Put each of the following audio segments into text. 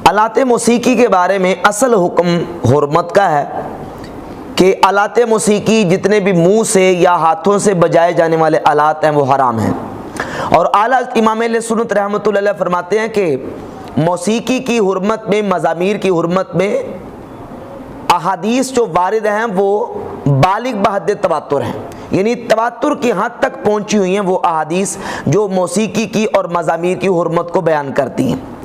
آلات موسیقی کے بارے میں اصل حکم حرمت کا ہے کہ آلات موسیقی جتنے بھی منہ سے یا ہاتھوں سے بجائے جانے والے آلات ہیں وہ حرام ہیں۔ اور اعلیٰ امام اہل سنت رحمۃ اللہ علیہ فرماتے ہیں کہ موسیقی کی حرمت میں، مزامیر کی حرمت میں احادیث جو وارد ہیں وہ بالغ بحد تواتر ہیں، یعنی تواتر کی حد تک پہنچی ہوئی ہیں وہ احادیث جو موسیقی کی اور مزامیر کی حرمت کو بیان کرتی ہیں۔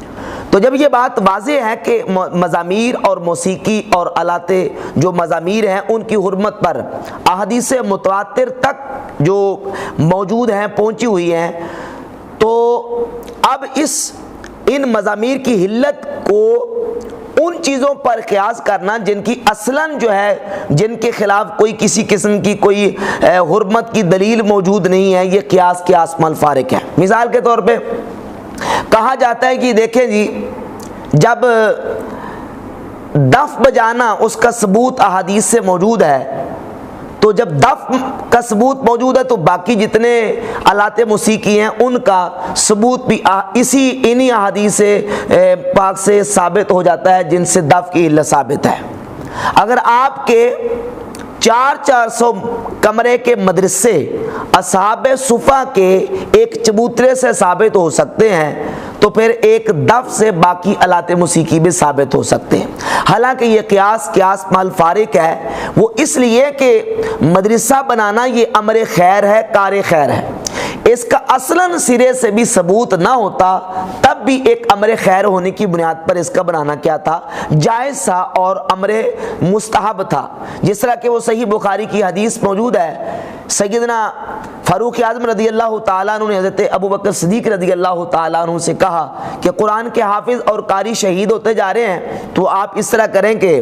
تو جب یہ بات واضح ہے کہ مزامیر اور موسیقی اور آلات جو مزامیر ہیں ان کی حرمت پر احادیث متواتر تک جو موجود ہیں، پہنچی ہوئی ہیں، تو اب ان مزامیر کی حلت کو ان چیزوں پر قیاس کرنا جن کی اصلاً جو ہے جن کے خلاف کوئی کسی قسم کی کوئی حرمت کی دلیل موجود نہیں ہے، یہ قیاس کے آسمان الفارق ہے۔ مثال کے طور پہ کہا جاتا ہے کہ دیکھیں جی، جب دف بجانا اس کا ثبوت احادیث سے موجود ہے، تو جب دف کا ثبوت موجود ہے تو باقی جتنے آلات موسیقی ہیں ان کا ثبوت بھی انہی احادیث پاک سے ثابت ہو جاتا ہے جن سے دف کی علت ثابت ہے۔ اگر آپ کے 400 کمرے کے مدرسے اصحاب صفا کے ایک چبوترے سے ثابت ہو سکتے ہیں، تو پھر ایک دف سے باقی آلات موسیقی بھی ثابت ہو سکتے ہیں۔ حالانکہ یہ قیاس مال فارق ہے، وہ اس لیے کہ مدرسہ بنانا یہ امر خیر ہے، کار خیر ہے۔ اس کا اصلاً سرے سے بھی ثبوت نہ ہوتا تب بھی ایک امر خیر ہونے کی بنیاد پر اس کا بنانا کیا تھا، جائز تھا اور امر مستحب تھا۔ جس طرح کہ وہ صحیح بخاری کی حدیث موجود ہے، سیدنا فاروق اعظم رضی اللہ تعالیٰ عنہ نے حضرت ابو بکر صدیق رضی اللہ تعالیٰ عنہ سے کہا کہ قرآن کے حافظ اور قاری شہید ہوتے جا رہے ہیں، تو آپ اس طرح کریں کہ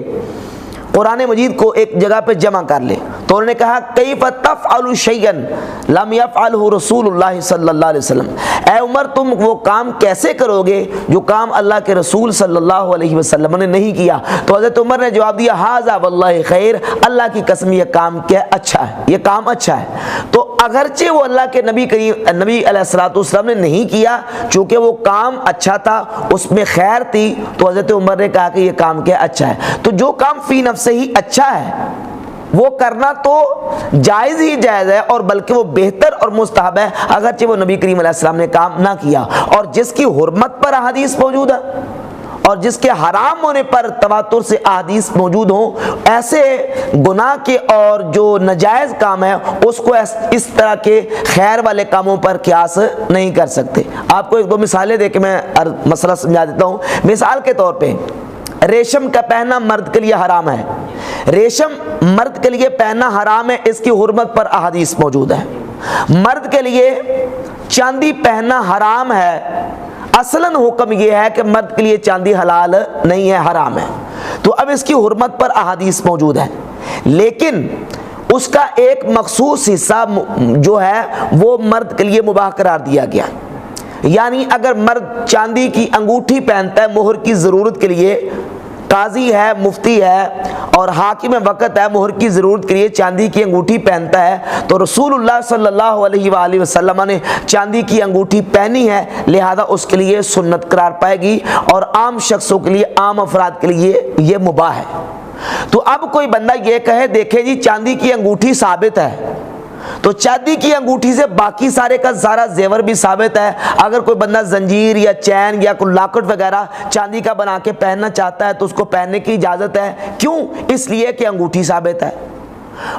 قرآن مجید کو ایک جگہ پہ جمع کر لیں۔ تو انہوں نے کہا کیف تفعل شیئا لم یفعلہ رسول اللہ صلی اللہ علیہ وسلم، اے عمر تم وہ کام کیسے کرو گے جو کام اللہ کے رسول صلی اللہ علیہ وسلم نے نہیں کیا؟ تو حضرت عمر نے جواب دیا ھذا واللہ خیر، اللہ کی قسم یہ کام کیا اچھا ہے، یہ کام اچھا ہے۔ تو اگرچہ وہ اللہ کے نبی علیہ الصلوۃ والسلام نے نہیں کیا، چونکہ وہ کام اچھا تھا، اس میں خیر تھی، تو حضرت عمر نے کہا کہ یہ کام کیا اچھا ہے۔ تو جو کام فی نفس ہی اچھا ہے وہ کرنا تو جائز ہی جائز ہے، اور بلکہ وہ بہتر اور مستحب ہے اگرچہ وہ نبی کریم علیہ السلام نے کام نہ کیا۔ اور جس کی حرمت پر احادیث موجود ہے اور جس کے حرام ہونے پر تواتر سے احادیث موجود ہوں، ایسے گناہ کے اور جو ناجائز کام ہے اس کو اس طرح کے خیر والے کاموں پر قیاس نہیں کر سکتے۔ آپ کو ایک دو مثالیں دے کے میں مسئلہ سمجھا دیتا ہوں۔ مثال کے طور پہ ریشم کا پہننا مرد کے لیے حرام ہے، ریشم مرد کے لیے پہننا حرام ہے، اس کی حرمت پر احادیث موجود ہے۔ مرد کے لیے چاندی پہننا حرام ہے، اصلاً حکم یہ ہے کہ مرد کے لیے چاندی حلال نہیں ہے، حرام ہے۔ تو اب اس کی حرمت پر احادیث موجود ہے، لیکن اس کا ایک مخصوص حصہ جو ہے وہ مرد کے لیے مباح قرار دیا گیا۔ یعنی اگر مرد چاندی کی انگوٹھی پہنتا ہے مہر کی ضرورت کے لیے، قاضی ہے، مفتی ہے اور حاکم وقت ہے، مہر کی ضرورت کے لیے چاندی کی انگوٹھی پہنتا ہے، تو رسول اللہ صلی اللہ علیہ وآلہ وسلم نے چاندی کی انگوٹھی پہنی ہے، لہذا اس کے لیے سنت قرار پائے گی، اور عام شخصوں کے لیے، عام افراد کے لیے یہ مباح ہے۔ تو اب کوئی بندہ یہ کہے دیکھیں جی چاندی کی انگوٹھی ثابت ہے، تو چاندی کی انگوٹھی سے باقی سارے کا سارا زیور بھی ثابت ہے۔ اگر کوئی بندہ زنجیر یا چین یا کوئی لاکٹ وغیرہ چاندی کا بنا کے پہننا چاہتا ہے تو اس کو پہننے کی اجازت ہے، کیوں؟ اس لیے کہ انگوٹھی ثابت ہے۔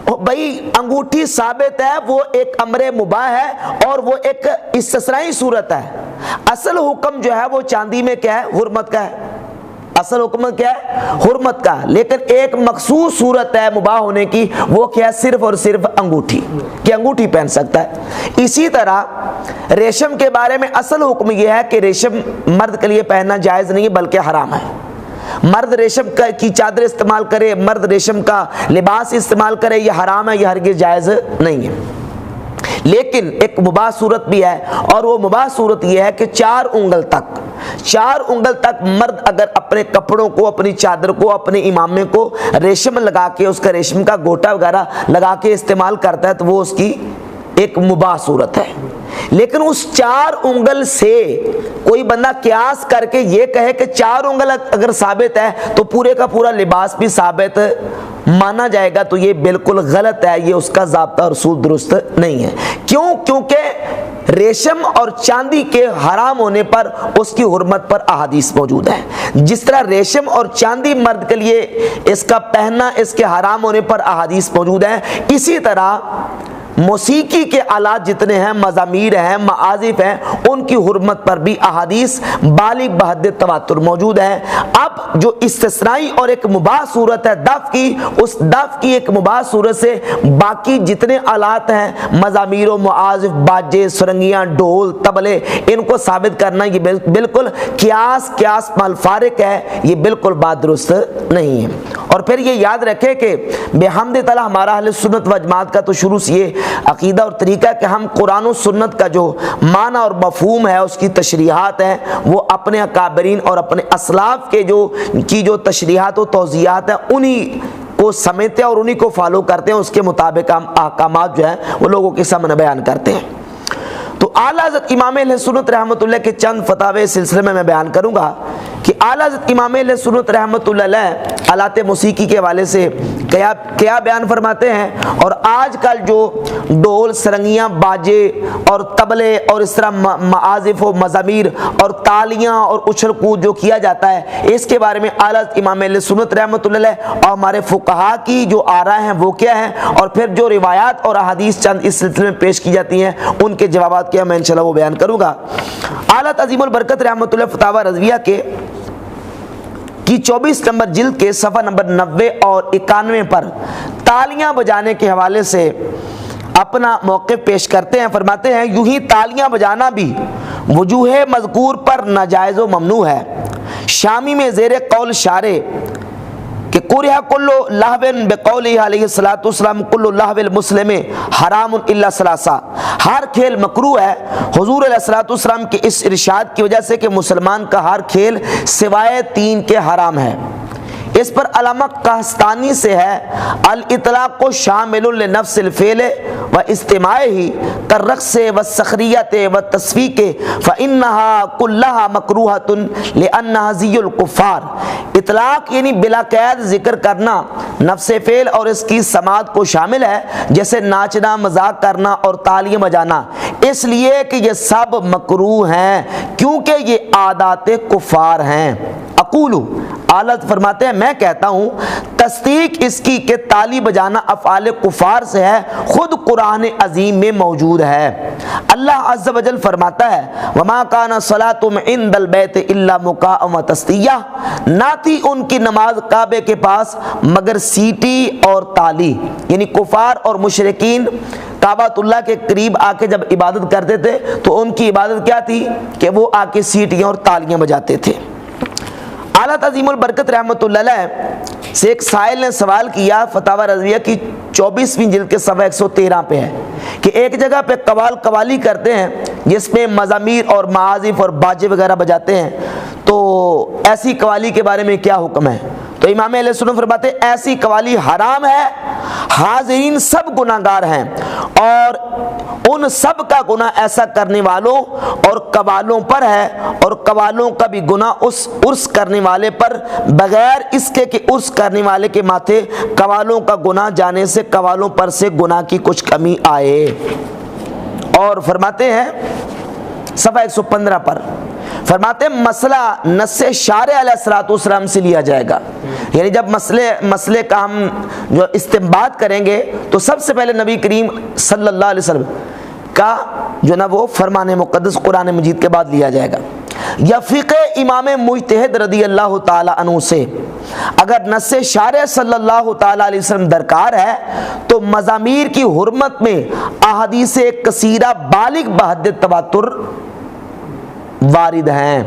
بھائی انگوٹھی ثابت ہے، وہ ایک امر مباح ہے اور وہ ایک استثنائی صورت ہے۔ اصل حکم جو ہے وہ چاندی میں کیا ہے؟ حرمت کا ہے۔ اصل حکم کیا ہے؟ حرمت کا، لیکن ایک مخصوص صورت ہے مباح ہونے کی، وہ کیا ہے؟ صرف اور صرف انگوٹھی، کہ انگوٹھی پہن سکتا ہے۔ اسی طرح ریشم کے بارے میں اصل حکم یہ ہے کہ ریشم مرد کے لیے پہننا جائز نہیں ہے بلکہ حرام ہے۔ مرد ریشم کی چادر استعمال کرے، مرد ریشم کا لباس استعمال کرے، یہ حرام ہے، یہ ہرگز جائز نہیں ہے۔ لیکن ایک مباح صورت بھی ہے، اور وہ مباح صورت یہ ہے کہ 4 انگل تک مرد اگر اپنے کپڑوں کو، اپنی چادر کو، اپنے امامے کو ریشم لگا کے، اس کا ریشم کا گوٹا وغیرہ لگا کے استعمال کرتا ہے تو وہ اس کی ایک مباح صورت ہے۔ لیکن اس 4 انگل سے کوئی بندہ قیاس کر کے یہ کہے کہ 4 انگل اگر ثابت ہے تو پورے کا پورا لباس بھی ثابت مانا جائے گا، تو یہ بالکل غلط ہے، یہ اس کا ضابطہ اور اصول درست نہیں ہے۔ کیوں؟ کیونکہ ریشم اور چاندی کے حرام ہونے پر اس کی حرمت پر احادیث موجود ہیں۔ جس طرح ریشم اور چاندی مرد کے لیے اس کا پہننا اس کے حرام ہونے پر احادیث موجود ہیں، اسی طرح موسیقی کے آلات جتنے ہیں، مزامیر ہیں، معازف ہیں، ان کی حرمت پر بھی احادیث بالغ بحد تواتر موجود ہیں۔ اب جو استثنائی اور ایک مباح صورت ہے دف کی، اس دف کی ایک مباح صورت سے باقی جتنے آلات ہیں، مزامیر و معازف، باجے، سرنگیاں، ڈھول، طبلے، ان کو ثابت کرنا یہ بالکل قیاس مال فارق ہے، یہ بالکل بات درست نہیں ہے۔ اور پھر یہ یاد رکھے کہ بحمد تعالی ہمارا اہل سنت و جماعت کا تو شروع سے یہ عقیدہ اور طریقہ کہ ہم قرآن و سنت کا جو معنی اور مفہوم ہے، اس کی تشریحات ہیں، وہ اپنے اکابرین اور اپنے اسلاف کے جو تشریحات و توضیحات ہیں انہی کو سمجھتے ہیں اور انہی کو فالو کرتے ہیں، اس کے مطابق ہم احکامات جو ہیں وہ لوگوں کے سامنے بیان کرتے ہیں۔ تو اعلیٰ حضرت امام اہل سنت رحمۃ اللہ کے چند فتاوی سلسلے میں بیان کروں گا کہ اعلیٰ حضرت امام اہل سنت رحمۃ اللہ علیہ آلات موسیقی کے حوالے سے کیا بیان فرماتے ہیں، اور آج کل جو ڈھول، سرنگیاں، باجے اور طبلے اور اس طرح معازف و مزامیر اور تالیاں اور اچھل کود جو کیا جاتا ہے، اس کے بارے میں اعلیٰ حضرت امام اہل سنت رحمۃ اللہ علیہ اور ہمارے فقہا کی جو آراء ہیں وہ کیا ہیں، اور پھر جو روایات اور احادیث چند اس سلسلے میں پیش کی جاتی ہیں ان کے جوابات کیا میں انشاءاللہ وہ بیان کروں گا۔ اعلیٰ عظیم البرکت رحمۃ اللہ فتاوی رضویہ کی 24 نمبر جلد کے صفحہ نمبر 90 اور 91 پر تالیاں بجانے کے حوالے سے اپنا موقف پیش کرتے ہیں، فرماتے ہیں یوں ہی تالیاں بجانا بھی وجوہ مذکور پر ناجائز و ممنوع ہے۔ شامی میں زیر قول شارع کہ قرہ کل لہو بقولہ علیہ الصلوۃ والسلام کل لہو المسلم حرام الا ثلاثہ، ہر کھیل مکروہ ہے حضور علیہ الصلوۃ والسلام کے اس ارشاد کی وجہ سے کہ مسلمان کا ہر کھیل سوائے 3 کے حرام ہے۔ اس پر علامہ قحطانی سے ہے الاطلاق شامل لنفس الفعل و استماعہ كالرقص والسخریۃ والتصفیق فانها كلها مکروہۃ لانها زی الکفار۔ اطلاق یعنی بلا قید ذکر کرنا نفس فعل اور اس کی سماعت کو شامل ہے، جیسے ناچنا، مذاق کرنا اور تالیاں بجانا، اس لیے کہ یہ سب مکروہ ہیں کیونکہ یہ عادات کفار ہیں۔ اقول اعلیٰ فرماتے ہیں میں کہتا ہوں تصدیق اس کی کہ تالی بجانا افعال کفار سے ہے، خود قرآن عظیم میں موجود ہے۔ اللہ عز و جل فرماتا ہے وما کان صلاتهم عند البیت الا مکاء و تصدیہ، نہ تھی ان کی نماز کعبے کے پاس مگر سیٹی اور تالی، یعنی کفار اور مشرکین کعبۃ اللہ کے قریب آ کے جب عبادت کرتے تھے تو ان کی عبادت کیا تھی کہ وہ آ کے سیٹیاں اور تالیاں بجاتے تھے۔ اعلیٰ عظیم البرکت رحمۃ اللہ علیہ سے ایک سائل نے سوال کیا، فتاوی رضویہ کی 24ویں جلد کے صفحہ 113 پہ ہے کہ ایک جگہ پہ قوالی کرتے ہیں جس میں مزامیر اور معازف اور باجے وغیرہ بجاتے ہیں، تو ایسی قوالی کے بارے میں کیا حکم ہے؟ تو امام اہل سنت فرماتے ہیں ایسی قوالی حرام ہے، حاضرین سب گناہگار ہیں اور ان سب کا گناہ ایسا کرنے والوں اور قوالوں پر ہے، اور قوالوں کا بھی گناہ اس عرس کرنے والے پر بغیر اس کے کہ عرس کرنے والے کے ماتھے قوالوں کا گناہ جانے سے قوالوں پر سے گناہ کی کچھ کمی آئے۔ اور فرماتے ہیں صفحہ 115 پر فرماتے ہیں مسئلہ نص شارع علیہ الصلوۃ والسلام سے لیا جائے گا، یعنی جب مسئلے کا ہم جو استنباط کریں گے تو سب سے پہلے نبی کریم صلی اللہ علیہ وسلم کا جو نا وہ فرمان مقدس قرآن مجید کے بعد لیا جائے گا، یا فقہ امام مجتہد رضی اللہ تعالی عنہ سے اگر نص شارع صلی اللہ تعالی علیہ وسلم درکار ہے تو مزامیر کی حرمت میں احادیث کثیرہ بالغ بحد تواتر وارد ہیں،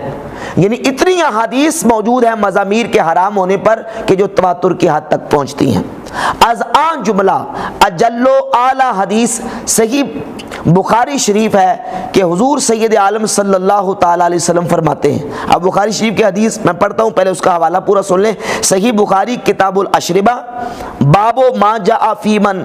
یعنی اتنی احادیث موجود ہیں مزامیر کے حرام ہونے پر کہ جو تواتر کی حد تک پہنچتی ہیں۔ از آن جملہ اجل و اعلی حدیث صحیح بخاری شریف ہے کہ حضور سید عالم صلی اللہ تعالی علیہ وسلم فرماتے ہیں، اب بخاری شریف کی حدیث میں پڑھتا ہوں، پہلے اس کا حوالہ پورا سن لیں۔ صحیح بخاری کتاب الاشربہ باب ما جاء فی من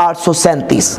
837।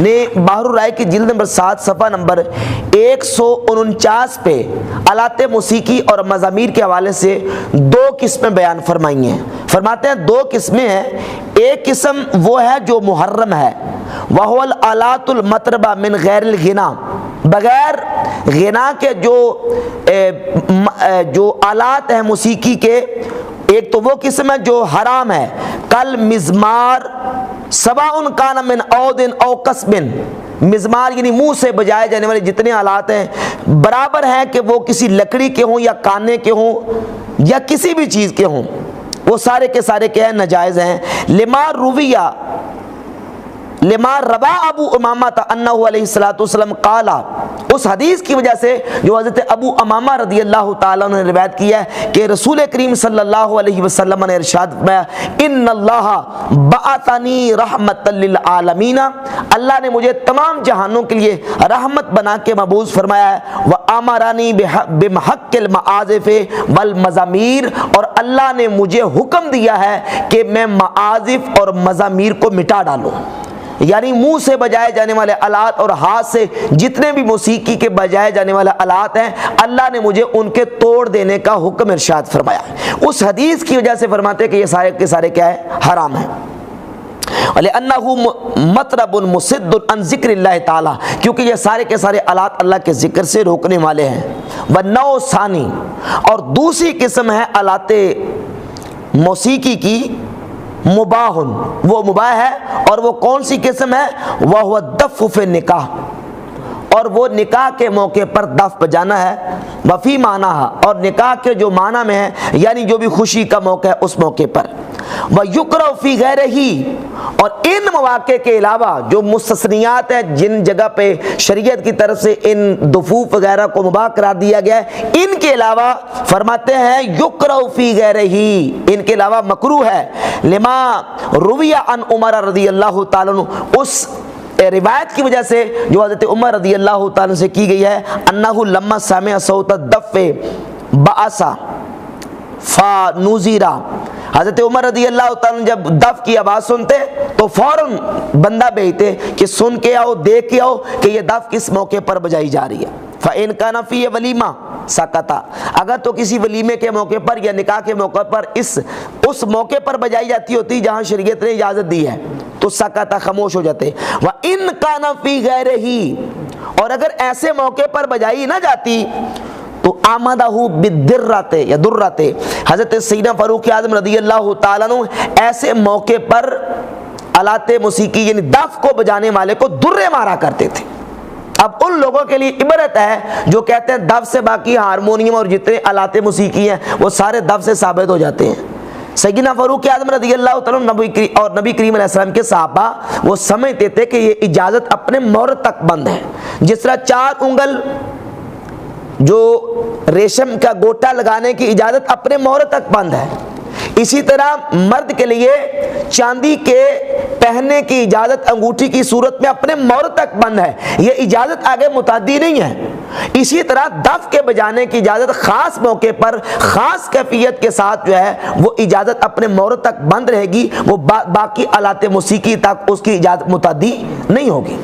نے بحر الرائے کی جلد نمبر 7 صفحہ نمبر 149 پہ آلات موسیقی اور مزامیر کے حوالے سے 2 قسمیں بیان فرمائی ہیں۔ فرماتے ہیں 2 قسمیں ہیں، ایک قسم وہ ہے جو محرم ہے، وَهُوَ الْآلَاتُ الْمَطْرَبَةُ مِنْ غَيْرِ الْغِنَا، بغیر غنا کے جو آلات ہیں موسیقی کے، ایک تو وہ قسم ہے جو حرام ہے، کل مزمار سواء کان من عود او قصب، مزمار یعنی منہ سے بجائے جانے والے جتنے آلات ہیں برابر ہیں کہ وہ کسی لکڑی کے ہوں یا کانے کے ہوں یا کسی بھی چیز کے ہوں، وہ سارے کے سارے کیا ہیں؟ ناجائز ہیں۔ لما روا ابو امامہ انہ علیہ الصلوۃ والسلام قال، اس حدیث کی وجہ سے جو حضرت ابو امامہ رضی اللہ تعالیٰ عنہ نے روایت کیا ہے کہ رسول کریم صلی اللہ علیہ وسلم نے ارشاد فرمایا، ان اللہ بعثنی رحمت للعالمین، اللہ نے مجھے تمام جہانوں کے لیے رحمت بنا کے مبعوث فرمایا ہے، وامرنی بمحق المعازف والمزامیر، اور اللہ نے مجھے حکم دیا ہے کہ میں معازف اور مزامیر کو مٹا ڈالوں، یعنی منہ سے بجائے جانے والے آلات اور ہاتھ سے جتنے بھی موسیقی کے بجائے جانے والے آلات ہیں اللہ نے مجھے ان کے توڑ دینے کا حکم ارشاد فرمایا۔ اس حدیث کی وجہ سے فرماتے ہیں کہ یہ سارے کے سارے کیا ہے؟ حرام ہیں۔ وَلِأَنَّهُ مَطْرَبٌ مُصِدٌّ عَنْ ذِكْرِ اللَّهِ تعالیٰ، کیونکہ یہ سارے کے سارے آلات اللہ کے ذکر سے روکنے والے ہیں۔ وَالنَّوْعُ الثَّانِي، اور دوسری قسم ہے آلات موسیقی کی، مباح، وہ مباح ہے، اور وہ کون سی قسم ہے؟ وَهُوَ الدَّفُّ فِي النِّكَاحِ، اور وہ نکاح کے موقع پر دف بجانا ہے، وفی معنیٰ، اور نکاح کے جو معنی میں ہے یعنی جو بھی خوشی کا موقع ہے اس موقع پر، وَيُكْرَهُ فِي غَيْرِهِ، اور ان مواقع کے علاوہ جو مستثنیات ہیں جن جگہ پہ شریعت کی طرف سے ان دفوف وغیرہ کو مباح قرار دیا گیا ہے، ان کے علاوہ فرماتے ہیں يُكْرَهُ فِي غَيْرِهِ، ان کے علاوہ مکروہ ہے، لما روی عن عمر رضی اللہ تعالیٰ عنہ، اس روایت کی وجہ سے جو حضرت عمر رضی اللہ تعالیٰ سے کی گئی ہے، انہو لما سمع صوت الدف بعث فنذر، حضرت عمر رضی اللہ تعالیٰ جب دف کی آواز سنتے تو فوراً بندہ بھیجتے کہ سن کے آؤ، دیکھ کے آؤ کہ یہ دف کس موقع پر بجائی جا رہی ہے۔ فَإِنْ كَانَ فِيهِ وَلِيمَةٌ سَقَطَ، اگر تو کسی ولیمے کے موقع پر یا نکاح کے موقع پر اس موقع پر بجائی جاتی ہوتی جہاں شریعت نے اجازت دی ہے تو سَقَطَ، خاموش ہو جاتے۔ وَإِنْ كَانَ فِي غَيْرِهِ، اور اگر ایسے موقع پر بجائی نہ جاتی تو آمدہ بالدرۃ یا درۃ، حضرت سیدنا فاروق اعظم رضی اللہ تعالیٰ عنہ ایسے موقع پر آلات موسیقی یعنی دف کو بجانے والے کو درے مارا کرتے تھے۔ اب ان لوگوں کے لیے عبرت ہے جو کہتے ہیں دف سے باقی ہارمونیم اور جتنے آلات موسیقی ہیں وہ سارے دف سے ثابت ہو جاتے ہیں۔ سیدنا فاروق اعظم رضی اللہ تعالیٰ اور نبی کریم علیہ السلام کے صحابہ وہ سمجھتے تھے کہ یہ اجازت اپنے مورد تک بند ہے، جس طرح 4 انگل جو ریشم کا گوٹا لگانے کی اجازت اپنے مورد تک بند ہے، اسی طرح مرد کے لیے چاندی کے پہننے کی اجازت انگوٹھی کی صورت میں اپنے مورد تک بند ہے، یہ اجازت آگے متعدی نہیں ہے۔ اسی طرح دف کے بجانے کی اجازت خاص موقع پر خاص کیفیت کے ساتھ جو ہے وہ اجازت اپنے مورد تک بند رہے گی، وہ باقی آلات موسیقی تک اس کی اجازت متعدی نہیں ہوگی۔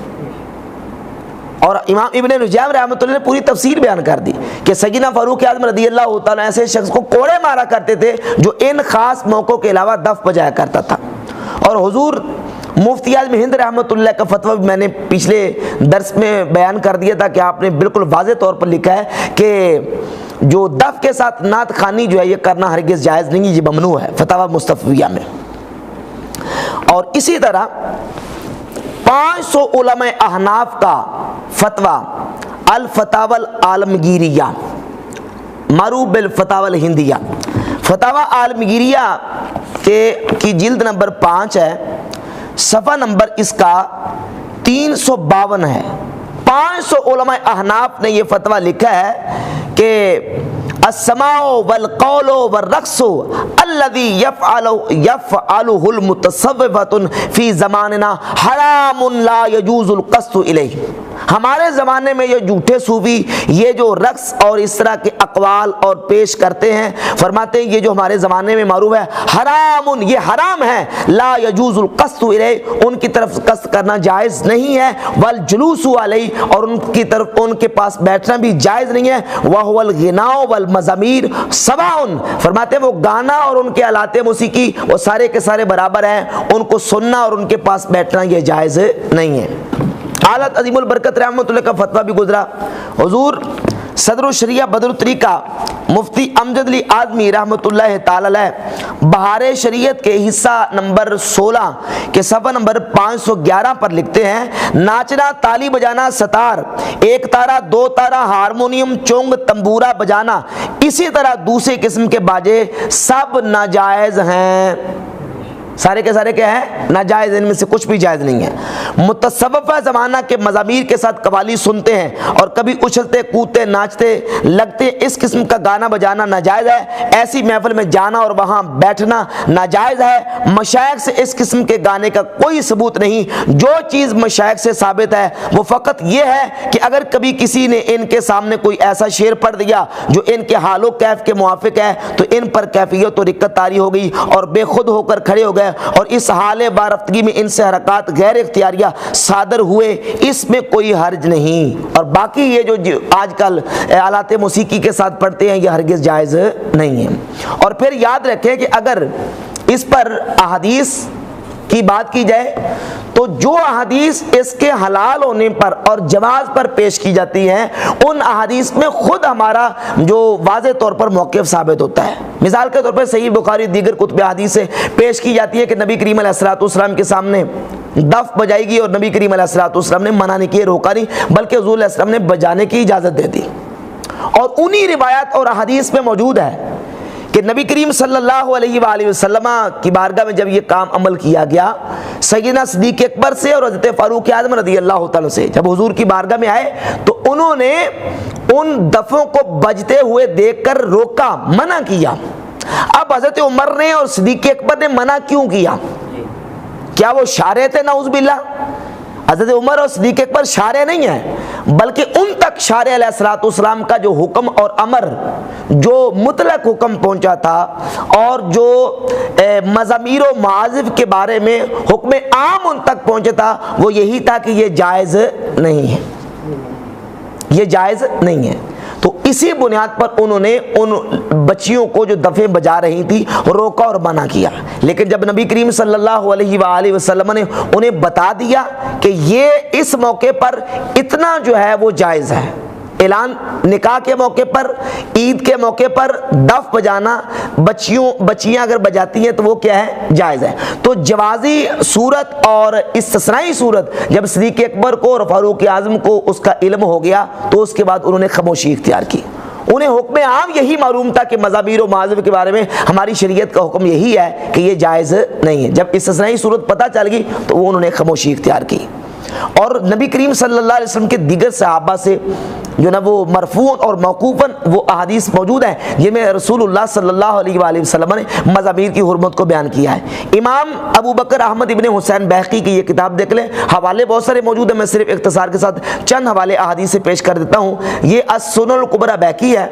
اور امام ابن نجیم رحمۃ اللہ نے پوری تفسیر بیان کر دی کہ سیدنا فاروق اعظم رضی اللہ تعالیٰ ایسے شخص کو کوڑے مارا کرتے تھے جو ان خاص موقعوں کے علاوہ دف بجایا کرتا تھا۔ اور حضور مفتی اعظم ہند رحمۃ اللہ کا فتویٰ بھی میں نے پچھلے درس میں بیان کر دیا تھا کہ آپ نے بالکل واضح طور پر لکھا ہے کہ جو دف کے ساتھ نعت خوانی جو ہے یہ کرنا ہرگز جائز نہیں، یہ ممنوع ہے فتاویٰ مستفیہ میں۔ اور اسی طرح 500 علماء احناف کا فتویٰ الفتاوی العالمگیریہ، معروف بالفتاوی الہندیہ، فتاوی عالمگیریہ کی جلد نمبر 5 ہے، صفحہ نمبر اس کا 352 ہے۔ 500 علماء احناف نے یہ فتویٰ لکھا ہے کہ السماع والقول والرقص الذي يفعله المتصوفة في زماننا حرام لا يجوز القصد إليه، ہمارے زمانے میں یہ جھوٹے صوفی یہ جو رقص اور اس طرح کے اقوال اور پیش کرتے ہیں، فرماتے ہیں یہ جو ہمارے زمانے میں معروف ہے حرام، یہ حرام ہے، لا یجوز القصد الیہ، ان کی طرف قصد کرنا جائز نہیں ہے، والجلوس علیہ، اور ان کی طرف ان کے پاس بیٹھنا بھی جائز نہیں ہے، وہو الغناء والمزامیر سواء، فرماتے ہیں وہ گانا اور ان کے آلات موسیقی وہ سارے کے سارے برابر ہیں، ان کو سننا اور ان کے پاس بیٹھنا یہ جائز نہیں ہے۔ حالت عظیم البرکت رحمۃ اللہ کا فتویٰ بھی گزرا، حضور صدر الشریعہ بدر الطریقہ مفتی امجد علی اعظمی رحمۃ اللہ تعالی علیہ بہار شریعت کے حصہ نمبر 16 کے صفحہ نمبر 511 پر لکھتے ہیں، ناچنا، تالی بجانا، ستار، ایک تارا، دو تارا، ہارمونیم، چونگ، تنبورہ بجانا، اسی طرح دوسرے قسم کے باجے سب ناجائز ہیں۔ سارے کے سارے کیا ہیں؟ ناجائز، ان میں سے کچھ بھی جائز نہیں ہے۔ متصوفہ زمانہ کے مزامیر کے ساتھ قوالی سنتے ہیں اور کبھی اچھلتے کودتے ناچتے لگتے ہیں، اس قسم کا گانا بجانا ناجائز ہے، ایسی محفل میں جانا اور وہاں بیٹھنا ناجائز ہے۔ مشائخ سے اس قسم کے گانے کا کوئی ثبوت نہیں، جو چیز مشائخ سے ثابت ہے وہ فقط یہ ہے کہ اگر کبھی کسی نے ان کے سامنے کوئی ایسا شعر پڑھ دیا جو ان کے حال و کیف کے موافق ہے تو ان پر کیفیت و رقت طاری ہو گئی اور بے خود ہو کر کھڑے ہو گئے، اور اس حال بارفتگی میں ان سے حرکات غیر اختیاریہ صادر ہوئے، اس میں کوئی حرج نہیں۔ اور باقی یہ جو آج کل آلات موسیقی کے ساتھ پڑھتے ہیں یہ ہرگز جائز نہیں ہے۔ اور پھر یاد رکھیں کہ اگر اس پر احادیث کی بات کی جائے تو جو احادیث اس کے حلال ہونے پر اور جواز پر پیش کی جاتی ہیں ان احادیث میں خود ہمارا جو واضح طور پر موقف ثابت ہوتا ہے۔ مثال کے طور پر صحیح بخاری دیگر کتب احادیث سے پیش کی جاتی ہے کہ نبی کریم علیہ السلام کے سامنے دف بجائے گی اور نبی کریم علیہ السلام نے منع نہیں کیا، روکا نہیں، بلکہ حضور علیہ السلام نے بجانے کی اجازت دے دی۔ اور انہی روایات اور احادیث میں موجود ہے کہ نبی کریم صلی اللہ علیہ وآلہ وسلم کی بارگاہ میں جب یہ کام عمل کیا گیا، سیدنا صدیق اکبر سے اور حضرت فاروق اعظم رضی اللہ تعالیٰ سے جب حضور کی بارگاہ میں آئے تو انہوں نے ان دفوں کو بجتے ہوئے دیکھ کر روکا، منع کیا۔ اب حضرت عمر نے اور صدیق اکبر نے منع کیوں کیا؟ کیا وہ شارع تھے؟ نعوذ باللہ، حضرت عمر اور صدیق اکبر شارع نہیں ہیں، بلکہ ان تک شارع علیہ السلام کا جو حکم اور امر، جو مطلق حکم پہنچا تھا اور جو مزامیر و معازف کے بارے میں حکم عام ان تک پہنچا تھا وہ یہی تھا کہ یہ جائز نہیں ہے، یہ جائز نہیں ہے۔ تو اسی بنیاد پر انہوں نے ان بچیوں کو جو دفیں بجا رہی تھی روکا اور منع کیا، لیکن جب نبی کریم صلی اللہ علیہ وآلہ وسلم نے انہیں بتا دیا کہ یہ اس موقع پر اتنا جو ہے وہ جائز ہے، اعلان نکاح کے موقع پر، عید کے موقع پر دف بجانا، بچیاں اگر بجاتی ہیں تو وہ کیا ہے؟ جائز ہے۔ تو جوازی صورت اور استثنائی صورت جب صدیق اکبر کو اور فاروق اعظم کو اس کا علم ہو گیا تو اس کے بعد انہوں نے خاموشی اختیار کی۔ انہیں حکم عام یہی معلوم تھا کہ مزامیر و معازف کے بارے میں ہماری شریعت کا حکم یہی ہے کہ یہ جائز نہیں ہے۔ جب استثنائی صورت پتہ چل گئی تو وہ انہوں نے خاموشی اختیار کی۔ اور نبی کریم صلی اللہ علیہ وسلم کے دیگر صحابہ سے جو نا وہ مرفوع اور موقوفاً وہ احادیث موجود ہیں جن میں رسول اللہ صلی اللہ علیہ وآلہ وسلم نے مزامیر کی حرمت کو بیان کیا ہے۔ امام ابو بکر احمد ابن حسین بیہقی کی یہ کتاب دیکھ لیں، حوالے بہت سارے موجود ہیں، میں صرف اختصار کے ساتھ چند حوالے احادیث سے پیش کر دیتا ہوں۔ یہ السنن الکبریٰ بیہقی ہے،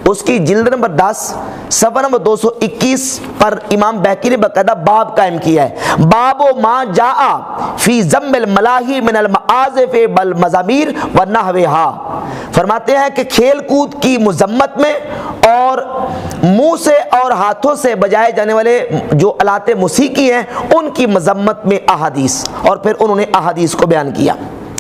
اس کی جلد نمبر 10 صفحہ نمبر 221 پر امام بیہقی نے باقاعدہ باب قائم کیا ہے، باب ما جاء فی ذم الملاہی من المعازف والمزامیر ونحوہا۔ فرماتے ہیں کہ کھیل کود کی مذمت میں اور منہ سے اور ہاتھوں سے بجائے جانے والے جو آلات موسیقی ہیں ان کی مذمت میں احادیث، اور پھر انہوں نے احادیث کو بیان کیا۔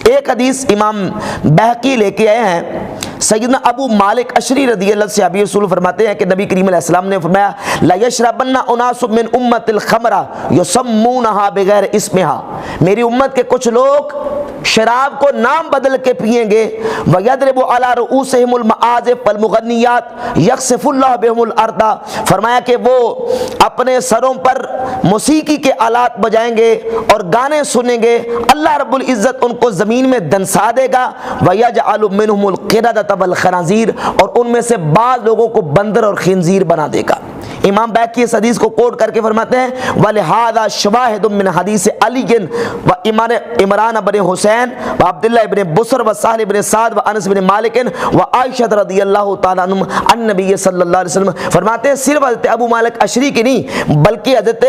ایک حدیث امام بیہقی لے کے آئے ہیں، سیدنا ابو مالک اشری رضی اللہ صحابی رسول فرماتے ہیں کہ نبی کریم علیہ السلام نے فرمایا لا یشربن اناس من امت الخمر یسمونها بغیر اسمها، میری امت کے کچھ لوگ شراب کو نام بدل کے پیئیں گے، ویضرب علی رؤوسہم المعازف والمغنیات یخسف اللہ بہم الارض، فرمایا کہ وہ اپنے سروں پر موسیقی کے آلات بجائیں گے اور گانے سنیں گے، اللہ رب العزت ان کو زمین میں دنسا دے گا، ویجعل منہم القردۃ والخنازیر، اور ان میں سے بعض لوگوں کو بندر اور خنزیر بنا دے گا۔ امام بیہقی اس حدیث کو کوٹ کر کے فرماتے ہیں وَلِهَذَا شَوَاهِدٌ مِّنْ حَدِيثِ عَلِيٍّ وَعِمْرَانَ بن حسین وعبداللہ ابن بصر وسہل ابن سعد وانس بن مالک وعائشہ رضی اللہ تعالیٰ عنہم ان نبی صلی اللہ علیہ وسلم فرماتے ہیں صرف حضرت ابو مالک اشری کی نہیں بلکہ حضرت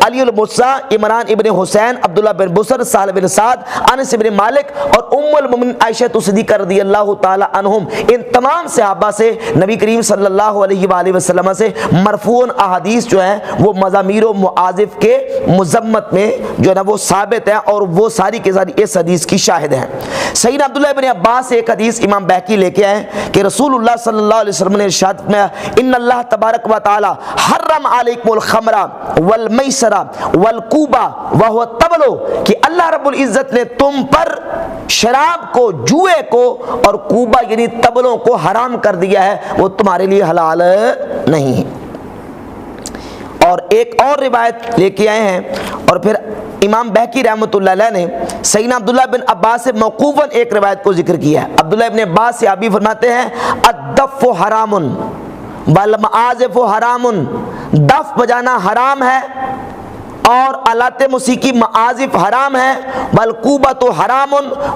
علی المرسا، عمران ابن حسین، عبداللہ بن بصر، سہل بن سعد، انس بن مالک اور ام المؤمنین عائشہ صدیقہ رضی اللہ تعالی عنہم، ان تمام صحابہ سے نبی کریم صلی اللہ علیہ وآلہ وسلم سے مرفوعاً احادیث جو ہیں وہ مزامیر و معازف کے مذمت میں جو ہے نا وہ ثابت ہیں اور وہ ساری کے ساری اس حدیث کی شاہد ہیں۔ سیدنا عبداللہ ابن عباس سے ایک حدیث امام بیہقی لے کے آئے کہ رسول اللہ صلی اللہ علیہ وسلم نے ارشاد فرمایا ان اللہ تبارک و تعالی حرم علیکم الخمر والمیسر والکوبہ وہو الطبل، کہ اللہ رب العزت نے تم پر شراب کو، جوئے کو اور کوبہ یعنی طبلوں کو حرام کر دیا ہے، وہ تمہارے لیے حلال نہیں۔ اور ایک اور روایت لے کے آئے ہیں اور پھر امام بیہقی رحمۃ اللہ علیہ نے سیدنا عبداللہ بن عباس سے موقوفاً ایک روایت کو ذکر کیا ہے۔ عبداللہ بن عباس سے آبی فرماتے ہیں الدف حرام والمعازف حرام، دف بجانا حرام ہے اور آلات موسیقی معازف حرام ہے، والکوبۃ حرام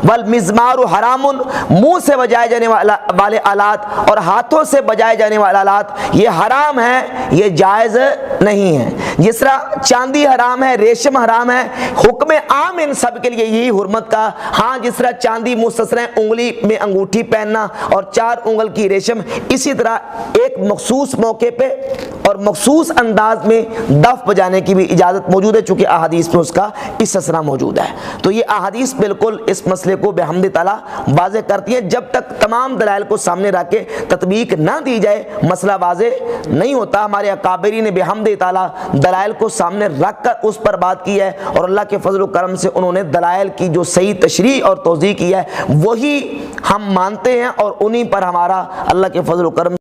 والمزمار حرام، منہ سے بجائے جانے والے آلات اور ہاتھوں سے بجائے جانے والے آلات یہ حرام ہے، یہ جائز نہیں ہے۔ جس طرح چاندی حرام ہے، ریشم حرام ہے، حکم عام ان سب کے لیے یہی حرمت کا۔ ہاں جس طرح چاندی مستثنی، انگلی میں انگوٹھی پہننا اور 4 انگل کی ریشم، اسی طرح ایک مخصوص موقع پہ اور مخصوص انداز میں دف بجانے کی بھی اجازت موجود ہے، چونکہ احادیث میں اس کا استثناء موجود ہے۔ تو یہ احادیث بالکل اس مسئلے کو بحمد تعالیٰ واضح کرتی ہیں۔ جب تک تمام دلائل کو سامنے رکھ کے تطبیق نہ دی جائے مسئلہ واضح نہیں ہوتا۔ ہمارے اکابرین نے بحمد تعالیٰ دلائل کو سامنے رکھ کر اس پر بات کی ہے اور اللہ کے فضل و کرم سے انہوں نے دلائل کی جو صحیح تشریح اور توضیح کی ہے وہی ہم مانتے ہیں اور انہی پر ہمارا اللہ کے فضل و کرم